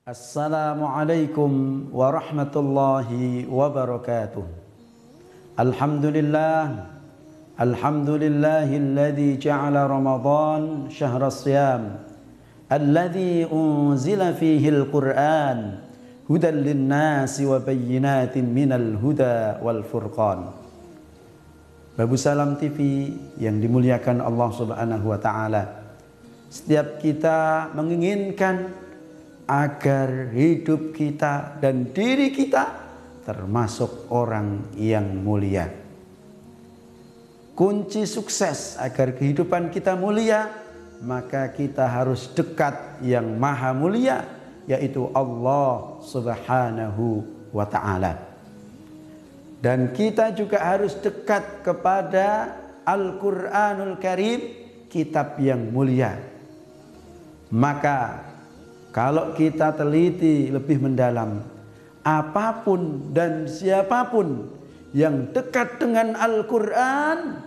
Assalamualaikum warahmatullahi wabarakatuh. Alhamdulillah, alhamdulillahilladzi ja'ala Ramadan syahra siyam, alladzi unzila fihi al-Qur'an hudan lin-nasi wa bayyinatin minal huda wal furqan. Babu Salam TV yang dimuliakan Allah Subhanahu wa taala. Setiap kita menginginkan agar hidup kita dan diri kita termasuk orang yang mulia. Kunci sukses agar kehidupan kita mulia, maka kita harus dekat yang maha mulia, yaitu Allah Subhanahu wa ta'ala. Dan kita juga harus dekat kepada Al-Quranul Karim, kitab yang mulia. Maka kalau kita teliti lebih mendalam, apapun dan siapapun yang dekat dengan Al-Quran,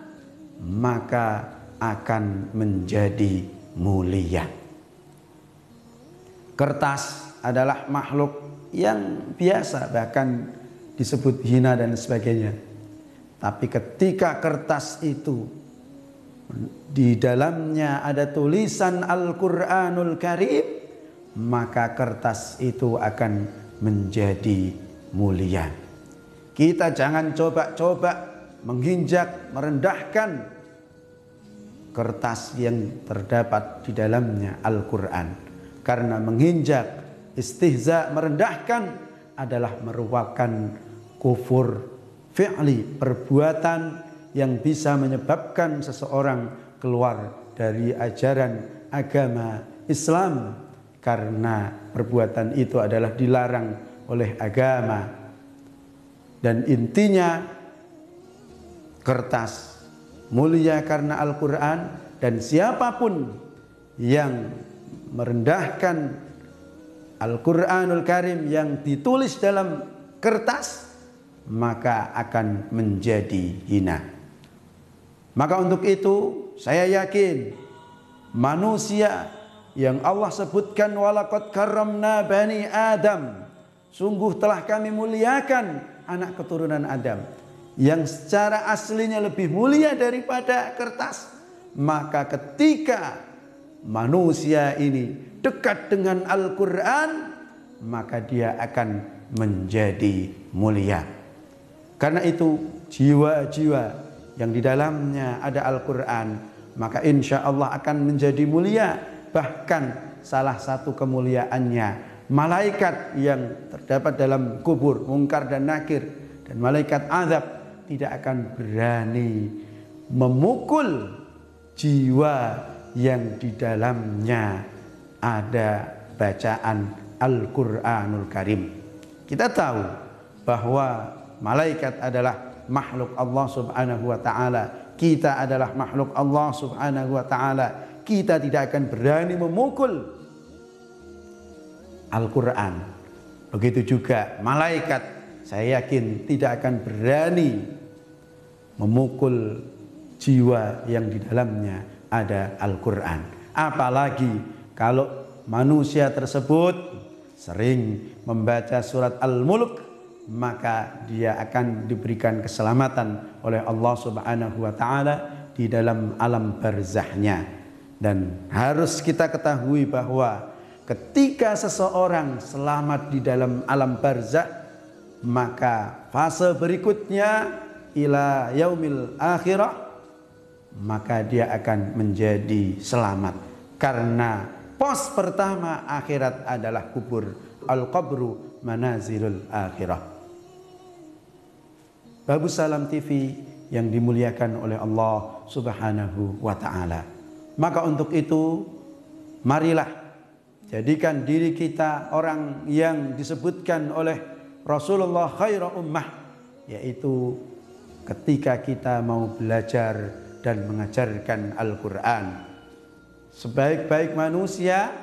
maka akan menjadi mulia. Kertas adalah makhluk yang biasa, bahkan disebut hina dan sebagainya. Tapi ketika kertas itu di dalamnya ada tulisan Al-Quranul Karim, maka kertas itu akan menjadi mulia. Kita jangan coba-coba menginjak, merendahkan kertas yang terdapat di dalamnya Al-Quran. Karena menginjak, istihza, merendahkan adalah merupakan kufur fi'li, perbuatan yang bisa menyebabkan seseorang keluar dari ajaran agama Islam. Karena perbuatan itu adalah dilarang oleh agama. Dan intinya kertas mulia karena Al-Quran, dan siapapun yang merendahkan Al-Quranul Karim yang ditulis dalam kertas, maka akan menjadi hina. Maka untuk itu saya yakin manusia yang Allah sebutkan walaqad karramna bani Adam, sungguh telah kami muliakan anak keturunan Adam, yang secara aslinya lebih mulia daripada kertas. Maka ketika manusia ini dekat dengan Al-Quran, maka dia akan menjadi mulia. Karena itu jiwa-jiwa yang di dalamnya ada Al-Quran, maka insya Allah akan menjadi mulia. Bahkan salah satu kemuliaannya, malaikat yang terdapat dalam kubur, Munkar dan Nakir, dan malaikat azab tidak akan berani memukul jiwa yang di dalamnya ada bacaan Al-Quranul Karim. Kita tahu bahwa malaikat adalah makhluk Allah Subhanahu wa ta'ala. Kita adalah makhluk Allah Subhanahu wa ta'ala. Kita tidak akan berani memukul Al-Quran. Begitu juga malaikat, saya yakin tidak akan berani memukul jiwa yang di dalamnya ada Al-Quran. Apalagi kalau manusia tersebut sering membaca surat Al-Mulk, maka dia akan diberikan keselamatan oleh Allah Subhanahu wa ta'ala di dalam alam barzahnya. Dan harus kita ketahui bahwa ketika seseorang selamat di dalam alam barzakh, maka fase berikutnya ila yaumil akhirah, maka dia akan menjadi selamat. Karena pos pertama akhirat adalah kubur. Al-qabru manazilul akhirah. Babu Salam TV yang dimuliakan oleh Allah Subhanahu wa ta'ala. Maka untuk itu, marilah jadikan diri kita orang yang disebutkan oleh Rasulullah khairu ummah, yaitu ketika kita mau belajar dan mengajarkan Al-Quran. Sebaik-baik manusia,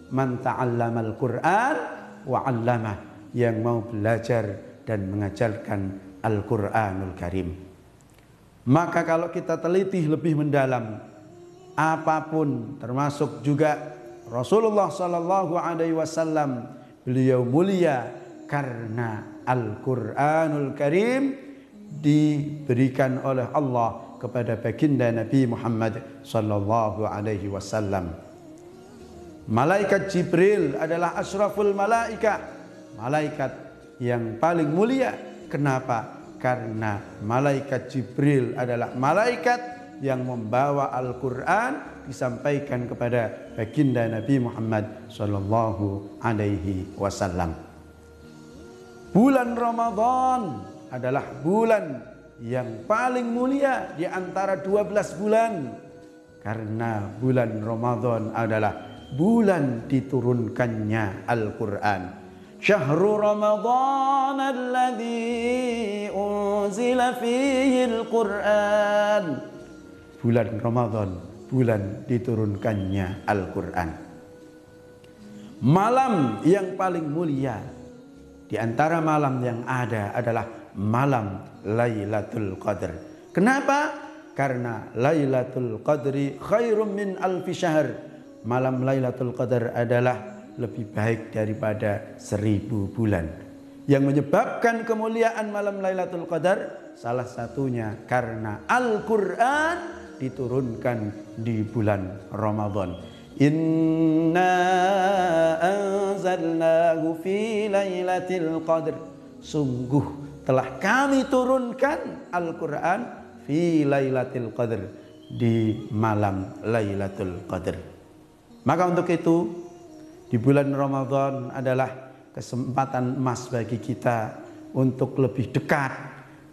man ta'allamal Quran wa 'allamah, yang mau belajar dan mengajarkan Al-Quranul Karim. Maka kalau kita teliti lebih mendalam, apapun termasuk juga Rasulullah sallallahu alaihi wasallam beliau mulia karena Al-Qur'anul Karim diberikan oleh Allah kepada baginda Nabi Muhammad sallallahu alaihi wasallam. Malaikat Jibril adalah asyraful malaikah, malaikat yang paling mulia. Kenapa? Karena malaikat Jibril adalah malaikat yang membawa Al-Quran disampaikan kepada baginda Nabi Muhammad sallallahu alaihi wasallam. Bulan Ramadan adalah bulan yang paling mulia di antara 12 bulan. Karena bulan Ramadan adalah bulan diturunkannya Al-Quran. Syahrul Ramadan alladzi unzila fihi Al-Quran. Bulan Ramadan, bulan diturunkannya Al-Quran. Malam yang paling mulia di antara malam yang ada adalah malam Lailatul Qadar. Kenapa? Karena Lailatul Qadri khairum min alfi syahr. Malam Lailatul Qadar adalah lebih baik daripada 1000 bulan. Yang menyebabkan kemuliaan malam Lailatul Qadar salah satunya karena Al-Quran diturunkan di bulan Ramadan. Inna anzalnahu fi lailatul qadr. Sungguh telah kami turunkan Al-Quran fi lailatul qadr, di malam Lailatul Qadar. Maka untuk itu di bulan Ramadan adalah kesempatan emas bagi kita untuk lebih dekat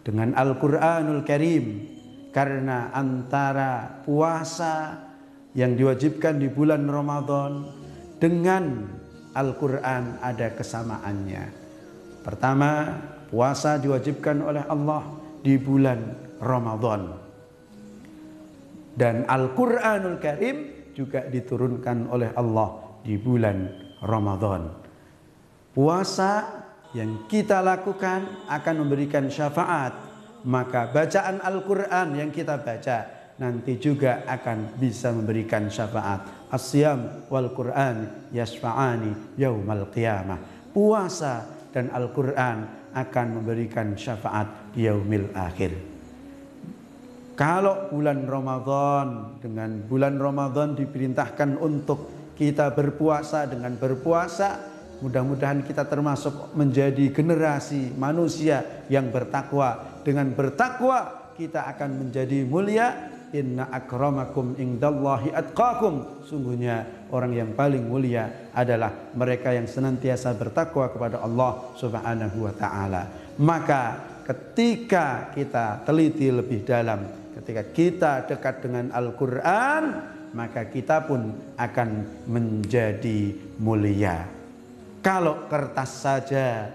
dengan Al-Quranul Karim. Karena antara puasa yang diwajibkan di bulan Ramadan dengan Al-Quran ada kesamaannya. Pertama, puasa diwajibkan oleh Allah di bulan Ramadan. Dan Al-Quranul Karim juga diturunkan oleh Allah di bulan Ramadan. Puasa yang kita lakukan akan memberikan syafaat. Maka bacaan Al-Quran yang kita baca nanti juga akan bisa memberikan syafaat. As-siyam wal Quran yasfa'ani yaumal qiyamah. Puasa dan Al-Quran akan memberikan syafaat di yaumil akhir. Kalau bulan Ramadan, dengan bulan Ramadan diperintahkan untuk kita berpuasa. Dengan berpuasa mudah-mudahan kita termasuk menjadi generasi manusia yang bertakwa. Dengan bertakwa kita akan menjadi mulia. Inna akramakum indallahi atqakum. Sungguhnya orang yang paling mulia adalah mereka yang senantiasa bertakwa kepada Allah Subhanahu wa ta'ala. Maka ketika kita teliti lebih dalam, ketika kita dekat dengan Al-Quran, maka kita pun akan menjadi mulia. Kalau kertas saja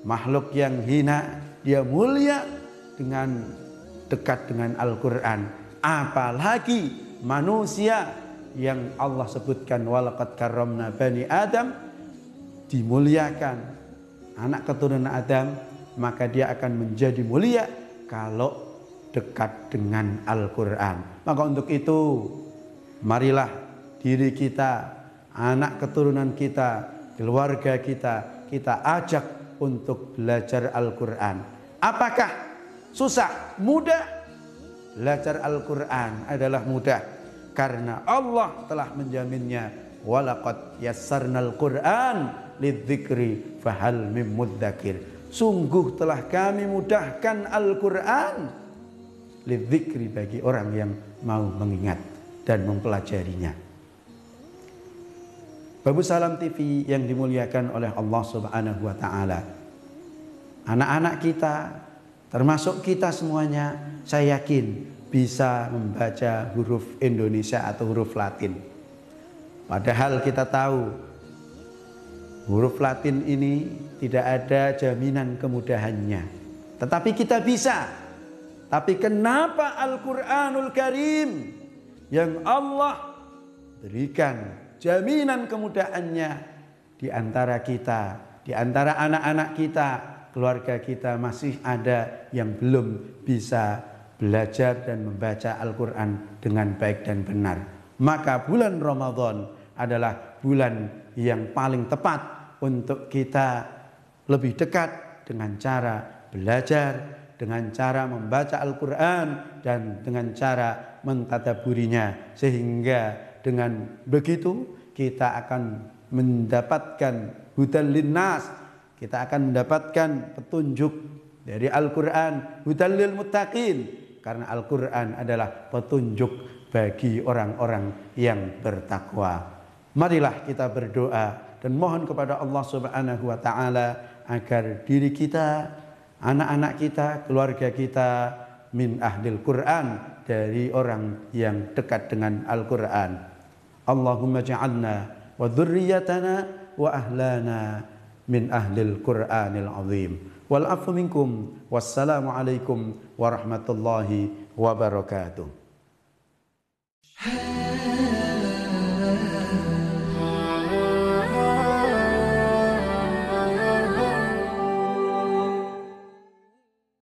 makhluk yang hina, dia mulia dengan dekat dengan Al-Quran, apalagi manusia yang Allah sebutkan walaqad karramna bani Adam, dimuliakan anak keturunan Adam, maka dia akan menjadi mulia kalau dekat dengan Al-Quran. Maka untuk itu marilah diri kita, anak keturunan kita, keluarga kita, kita ajak untuk belajar Al-Quran. Apakah susah? Mudah. Belajar Al-Quran adalah mudah karena Allah telah menjaminnya. Walaqad yassarnal Quran lidzikri fahal mim mudzakir. Sungguh telah kami mudahkan Al-Quran lidzikri, bagi orang yang mau mengingat dan mempelajarinya. Babu Salam TV yang dimuliakan oleh Allah Subhanahu wa ta'ala, anak-anak kita termasuk kita semuanya, saya yakin bisa membaca huruf Indonesia atau huruf Latin. Padahal kita tahu huruf Latin ini tidak ada jaminan kemudahannya. Tetapi kita bisa. Tapi kenapa Al-Quranul Karim yang Allah berikan jaminan kemudahannya di antara kita, di antara anak-anak kita, keluarga kita masih ada yang belum bisa belajar dan membaca Al-Quran dengan baik dan benar. Maka bulan Ramadan adalah bulan yang paling tepat untuk kita lebih dekat dengan cara belajar, dengan cara membaca Al-Quran, dan dengan cara mentadaburinya. Sehingga dengan begitu kita akan mendapatkan hudan linnas, kita akan mendapatkan petunjuk dari Al-Quran, hudan lil muttaqin, karena Al-Quran adalah petunjuk bagi orang-orang yang bertakwa. Marilah kita berdoa dan mohon kepada Allah Subhanahu wa taala agar diri kita, anak-anak kita, keluarga kita min ahlil Quran, dari orang yang dekat dengan Al-Quran. Allahumma ja'alna wa dzurriyyatana wa ahlana min ahlil Qur'anil azim. Wal afu minkum. Wassalamu alaikum warahmatullahi wabarakatuh.